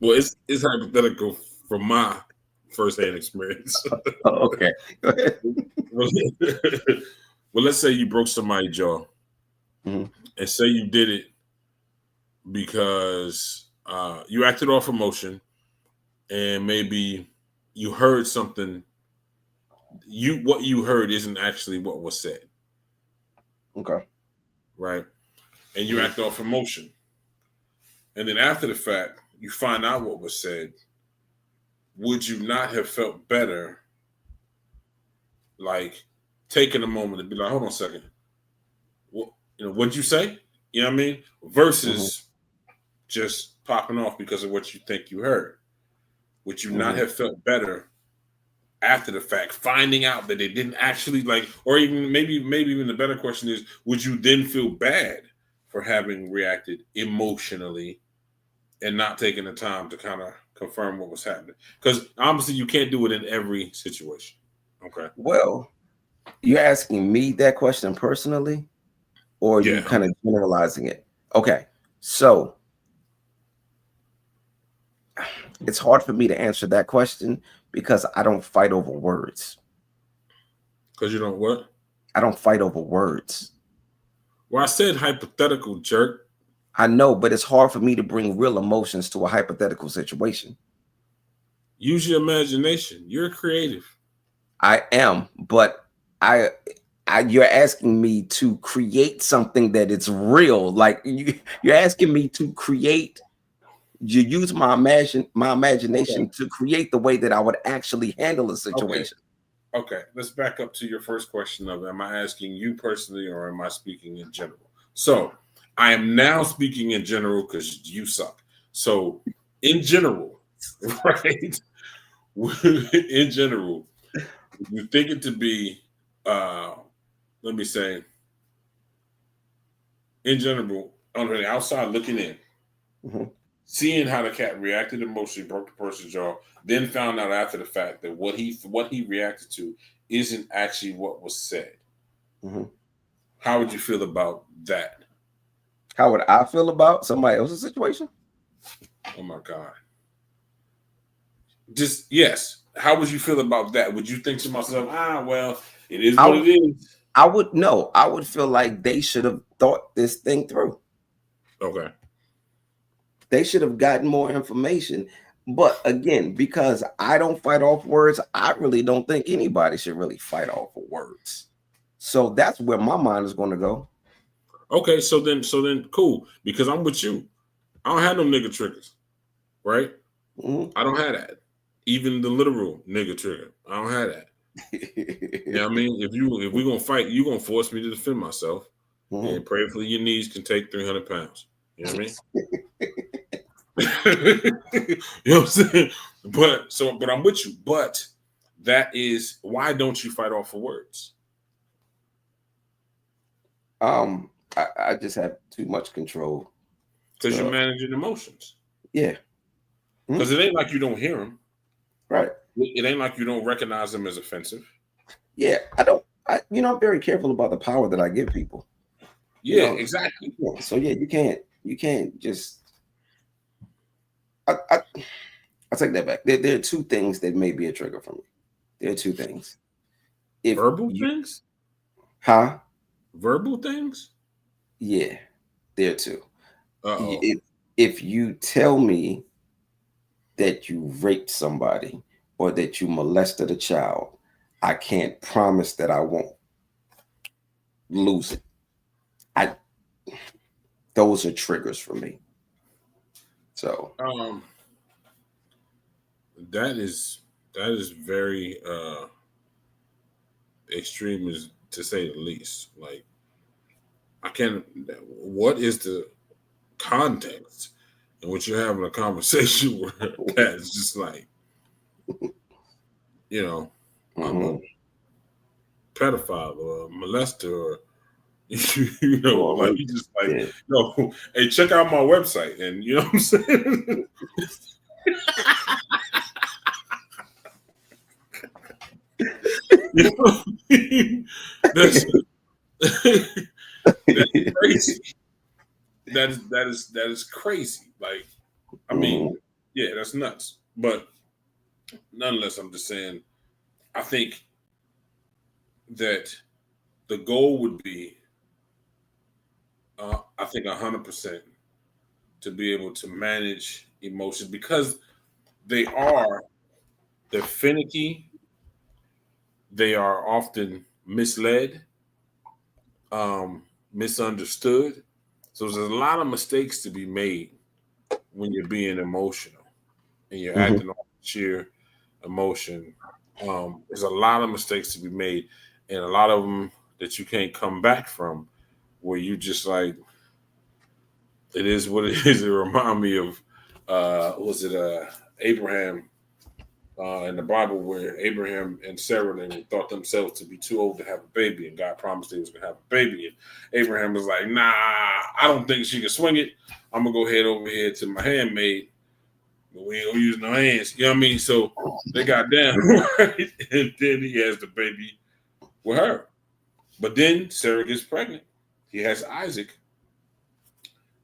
Well, it's hypothetical from my firsthand experience. Oh, okay. Go ahead. well, let's say you broke somebody's jaw, Mhm. and say you did it because you acted off emotion, and maybe you heard something. What you heard isn't actually what was said, Okay. right? And you Mhm. act off emotion, and then after the fact, you find out what was said. Would you not have felt better, like taking a moment to be like, hold on a second, what what'd you say? You know what I mean? Mhm. Versus just popping off because of what you think you heard. Would you not Mhm. have felt better after the fact, finding out that they didn't actually like, or even maybe even the better question is, would you then feel bad for having reacted emotionally and not taking the time to kind of confirm what was happening? Because obviously you can't do it in every situation. Okay. Well, you're asking me that question personally, or are you Yeah. kind of generalizing it? Okay. So it's hard for me to answer that question because I don't fight over words. Because you don't what? I don't fight over words. Well, I said hypothetical, jerk. I know, but it's hard for me to bring real emotions to a hypothetical situation. Use your imagination. You're creative. I am, but I, you're asking me to create something that it's real. Like you're asking me to create. You use my Okay. imagination to create the way that I would actually handle a Okay. situation. Okay, let's back up to your first question of am I asking you personally or am I speaking in general? So I am now speaking in general because you suck. So in general, right? In general, you think it to be let me say in general, on the outside looking in, Mhm. seeing how the cat reacted emotionally, broke the person's jaw, then found out after the fact that what he reacted to isn't actually what was said. Mhm. How would you feel about that? How would I feel about somebody else's situation? Oh my God. Just yes. How would you feel about that? Would you think to myself, well, it is I what would, it is? I would no. I would feel like they should have thought this thing through. Okay. They should have gotten more information. But again, because I don't fight off words, I really don't think anybody should really fight off of words. So that's where my mind is going to go. Okay, so then cool. Because I'm with you. I don't have no nigga triggers, right? Mhm. I don't have that. Even the literal nigga trigger. I don't have that. You know what I mean? If we're gonna fight, you're gonna force me to defend myself. Mhm. And prayerfully your knees can take 300 pounds. You know what I mean? You know what I'm saying? But I'm with you. But that is why don't you fight off for words? I just have too much control. Because you're To managing emotions. yeah, Because Mhm. it ain't like you don't hear them. Right. It ain't like you don't recognize them as offensive. Yeah, I don't. I'm very careful about the power that I give people. You Yeah, know, exactly. yeah, so yeah, you can't just. I take that back. There are two things that may be a trigger for me. There are two things. If Verbal you, things? huh? Verbal things? Yeah, there are two. Uh-oh. If you tell me that you raped somebody or that you molested a child, I can't promise that I won't lose it. I Those are triggers for me. So Um that is very extreme is to say the least. Like I can't what is the context in which you're having a conversation where that's just like, you know, I'm a mhm. pedophile or a molester or you know, Or like you rapist. just like, Yeah. no, hey, check out my website, and you know what I'm saying? You know what I mean? That's that's crazy. That is crazy. Like, I mean, Mhm. yeah, that's nuts. But nonetheless, I'm just saying, I think that the goal would be, I think, 100% to be able to manage emotions because they are they're finicky. They are often misled, um, misunderstood. So there's a lot of mistakes to be made when you're being emotional and you're Mhm. acting off sheer emotion. There's a lot of mistakes to be made, and a lot of them that you can't come back from. Where you just like, it is what it is. It remind me of, was it Abraham in the Bible where Abraham and Sarah they thought themselves to be too old to have a baby, and God promised they was gonna have a baby, and Abraham was like, "Nah, I don't think she can swing it. I'm gonna go head over here to my handmaid, but we ain't gonna use no hands." You know what I mean? So they got down, right? And then he has the baby with her. But then Sarah gets pregnant. He has Isaac,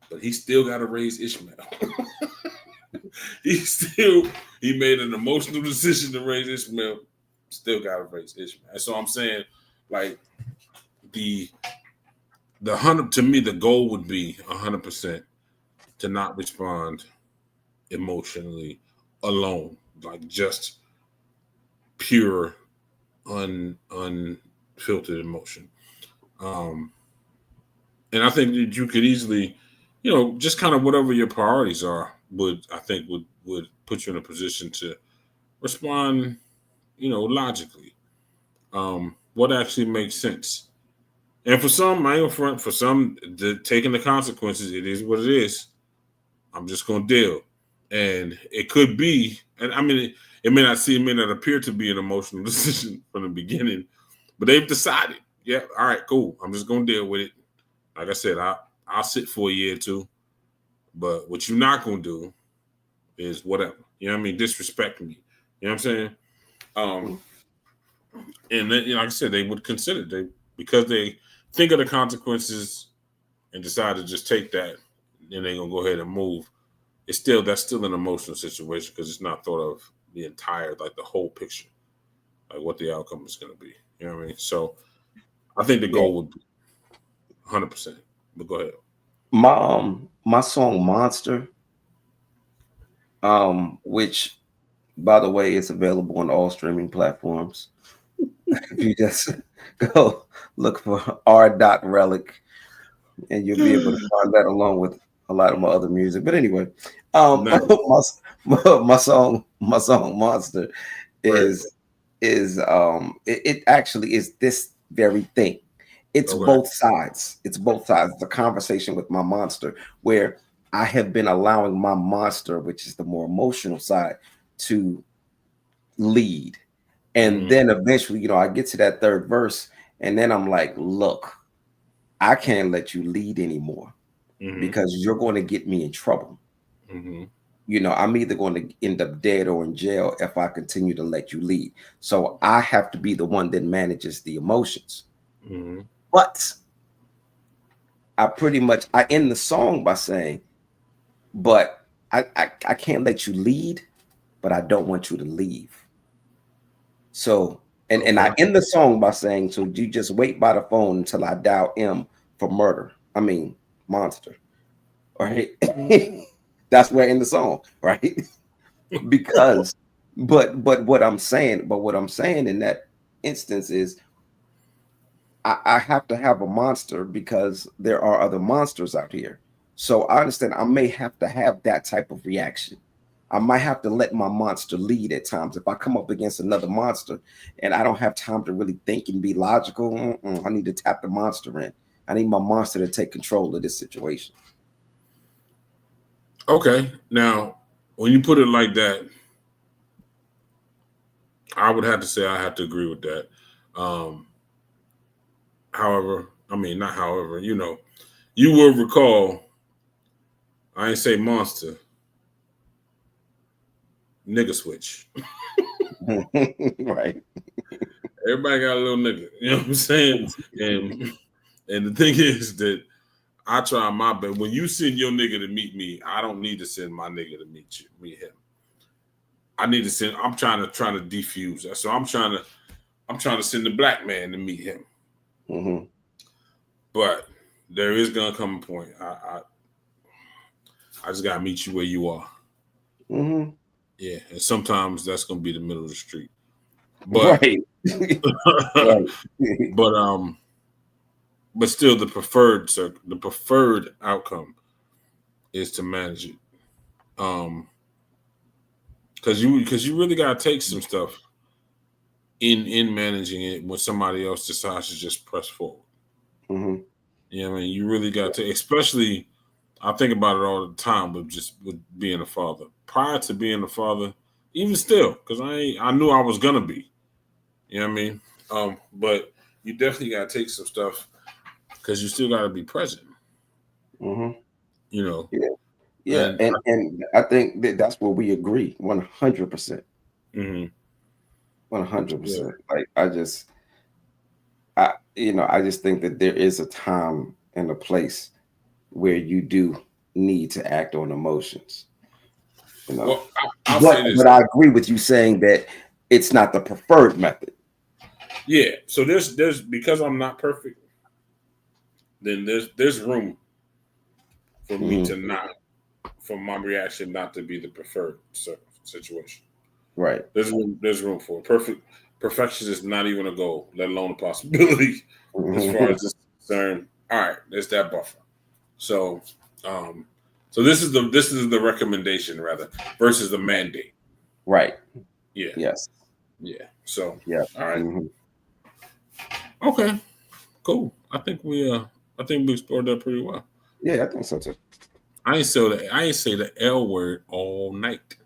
but he still got to raise Ishmael. he still he made an emotional decision to raise Ishmael. Still got to raise Ishmael. And so I'm saying, like the 100 to me, the goal would be 100% to not respond emotionally alone, like just pure, unfiltered emotion. Um, and I think that you could easily, just kind of whatever your priorities are, would put you in a position to respond, logically. What actually makes sense? And for some, I ain't front. For some, taking the consequences, it is what it is. I'm just gonna deal, and it could be. And I mean, it may not appear to be an emotional decision from the beginning, but they've decided. Yeah, all right, cool. I'm just gonna deal with it. Like I said, I'll sit for a year or two, but what you're not gonna do is whatever. You know what I mean? Disrespect me. You know what I'm saying? Um, and then, like I said, they would consider because they think of the consequences and decide to just take that, then they're gonna go ahead and move. That's still an emotional situation because it's not thought of the entire, like the whole picture, like what the outcome is gonna be. You know what I mean? So I think the Yeah. goal would be 100%. But go ahead. My song Monster, which by the way is available on all streaming platforms. If you just go look for R.Relic and you'll be able to find that along with a lot of my other music. But anyway, Nice. my song Monster Right. it actually is this very thing. It's Okay. both sides. It's both sides. It's a conversation with my monster where I have been allowing my monster, which is the more emotional side, to lead. And then eventually, I get to that third verse, and then I'm like, look, I can't let you lead anymore because you're going to get me in trouble. I'm either going to end up dead or in jail if I continue to let you lead. So I have to be the one that manages the emotions. But I end the song by saying, but I can't let you lead, but I don't want you to leave. So, and I end the song by saying, so you just wait by the phone until I dial M for murder. I mean, monster. All right. That's where I end the song, right? Because, but what I'm saying in that instance is I have to have a monster because there are other monsters out here. So I understand I may have to have that type of reaction. I might have to let my monster lead at times. If I come up against another monster and I don't have time to really think and be logical, I need to tap the monster in. I need my monster to take control of this situation. Okay. Now, when you put it like that, I would have to say I have to agree with that. However, I mean, not however, you will recall, I ain't say monster, nigga switch. Right. Everybody got a little nigga, you know what I'm saying? And the thing is that I try my best. When you send your nigga to meet me, I don't need to send my nigga to meet him. I need to send. I'm trying to defuse that. So I'm trying to send the black man to meet him. But there is gonna come a point. I just gotta meet you where you are. Yeah, and sometimes that's gonna be the middle of the street. But Right. Right. but still, the preferred outcome is to manage it. Because you really gotta take some stuff in managing it when somebody else decides to just press forward. You know what I mean? You really got to, especially, I think about it all the time with being a father. Prior to being a father, even still, because I knew I was gonna be. You know what I mean? But you definitely gotta take some stuff because you still gotta be present. Yeah. Yeah. And I think that's where we agree 100%. 100%. Like I just think that there is a time and a place where you do need to act on emotions. Well, I'll But say this. I agree with you saying that it's not the preferred method. Yeah. So there's because I'm not perfect, then there's room for me to not, for my reaction not to be the preferred situation. Right. There's room for it. Perfection is not even a goal, let alone a possibility as far as this is concerned. All right, there's that buffer. So this is the recommendation rather versus the mandate. Right. Yeah. Yes. Yeah. So Yeah. all right. Okay, cool. I think we explored that pretty well. Yeah, I think so too. I ain't say the L word all night.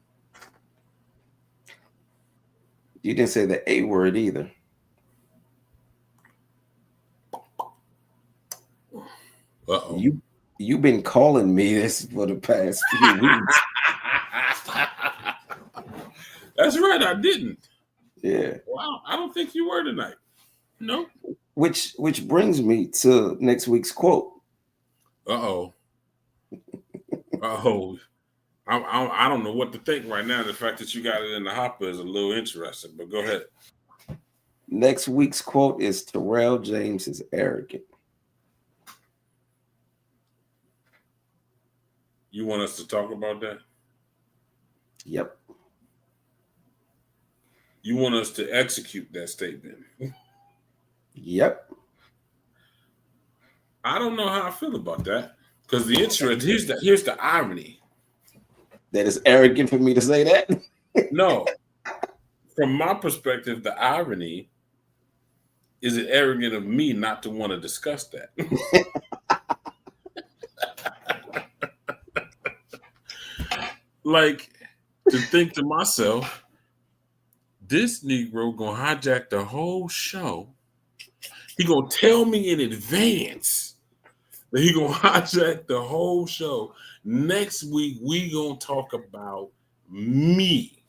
You didn't say the A word either. Uh-oh. You've been calling me this for the past few weeks. That's right, I didn't. Yeah. Wow, I don't think you were tonight. No. Which brings me to next week's quote. Uh-oh. Uh-oh. I don't know what to think right now. The fact that you got it in the hopper is a little interesting, but go ahead. Next week's quote is Terrell James is arrogant. You want us to talk about that? Yep. You want us to execute that statement? Yep. I don't know how I feel about that. Because the interest here's the irony. That is arrogant for me to say that. No. From my perspective, the irony is it arrogant of me not to want to discuss that. Like, to think to myself, this Negro gonna hijack the whole show. He gonna tell me in advance that he gonna hijack the whole show. Next week we gonna talk about me.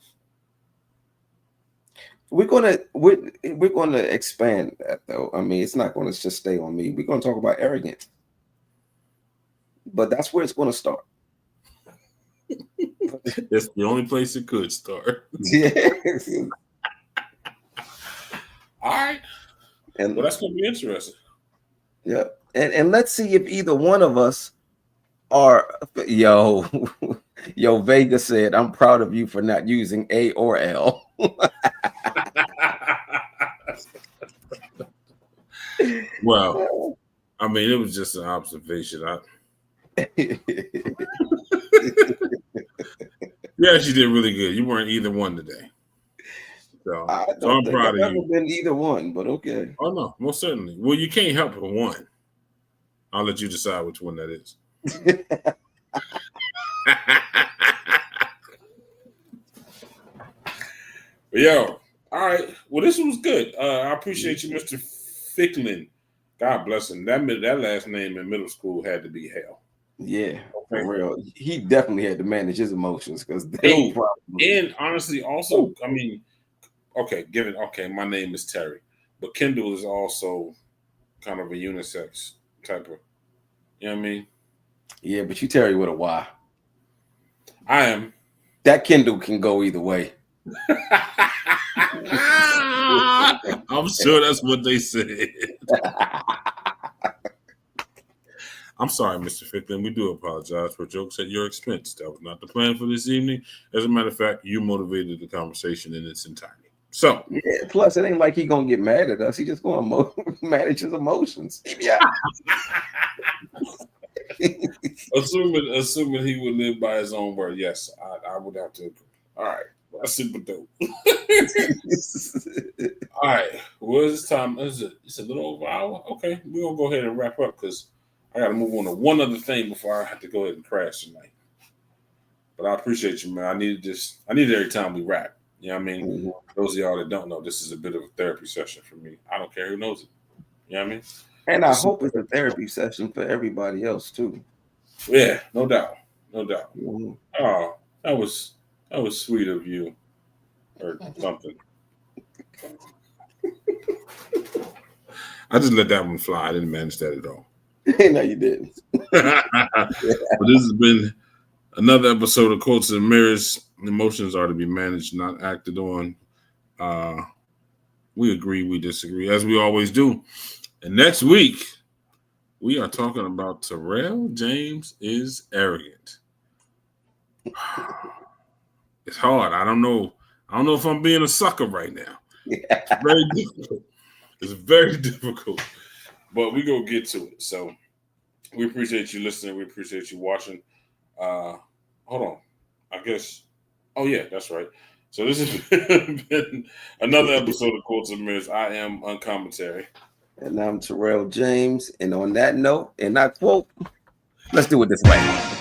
We're gonna expand that though. I mean, it's not gonna just stay on me. We're gonna talk about arrogance. But that's where it's gonna start. That's the only place it could start. Yeah. All right. And well, that's gonna be interesting. Yeah. And let's see if either one of us are yo Vega said, I'm proud of you for not using A or L. Well, I mean, it was just an observation. Yeah, she did really good. You weren't either one today. So I'm proud of you. I've never been either one, but okay. Oh, no, most certainly. Well, you can't help but one. I'll let you decide which one that is. Yo, all right. Well, this was good. I appreciate you, Mr. Ficklin. God bless him. That last name in middle school had to be hell. Yeah, for real. He definitely had to manage his emotions because they were and honestly, also, I mean, okay, my name is Terry, but Kendall is also kind of a unisex type of, you know what I mean? Yeah, but you Terry with a Y. I am. That Kendall can go either way. I'm sure that's what they said. I'm sorry, Mr. Ficklin. We do apologize for jokes at your expense. That was not the plan for this evening. As a matter of fact, you motivated the conversation in its entirety. So, yeah. Plus, it ain't like he gonna get mad at us. He just gonna manage his emotions. Yeah. assuming he would live by his own word, yes, I would have to. All right, that's super dope. All right, well, it's time. It's a little over an hour. Okay, we're gonna go ahead and wrap up because I got to move on to one other thing before I have to go ahead and crash tonight. But I appreciate you, man. I needed this. I need it every time we rap. You know what I mean? Mm-hmm. Those of y'all that don't know, this is a bit of a therapy session for me. I don't care who knows it. You know what I mean? And I hope it's a therapy session for everybody else too. Yeah, no doubt. No doubt. Mm-hmm. Oh, that was sweet of you. Or something. I just let that one fly. I didn't manage that at all. No, you didn't. But this has been another episode of Quotes and Mirrors. Emotions are to be managed, not acted on. We agree, we disagree, as we always do. And next week, we are talking about Terrell James is arrogant. It's hard. I don't know if I'm being a sucker right now. It's very difficult. It's very difficult. But we're going to get to it. So we appreciate you listening. We appreciate you watching. Hold on. I guess. Oh, yeah, that's right. So this has been another episode of Quotes and Mirrors. I am Uncommonterry. And I'm Terrell James. And on that note, and I quote, let's do it this way.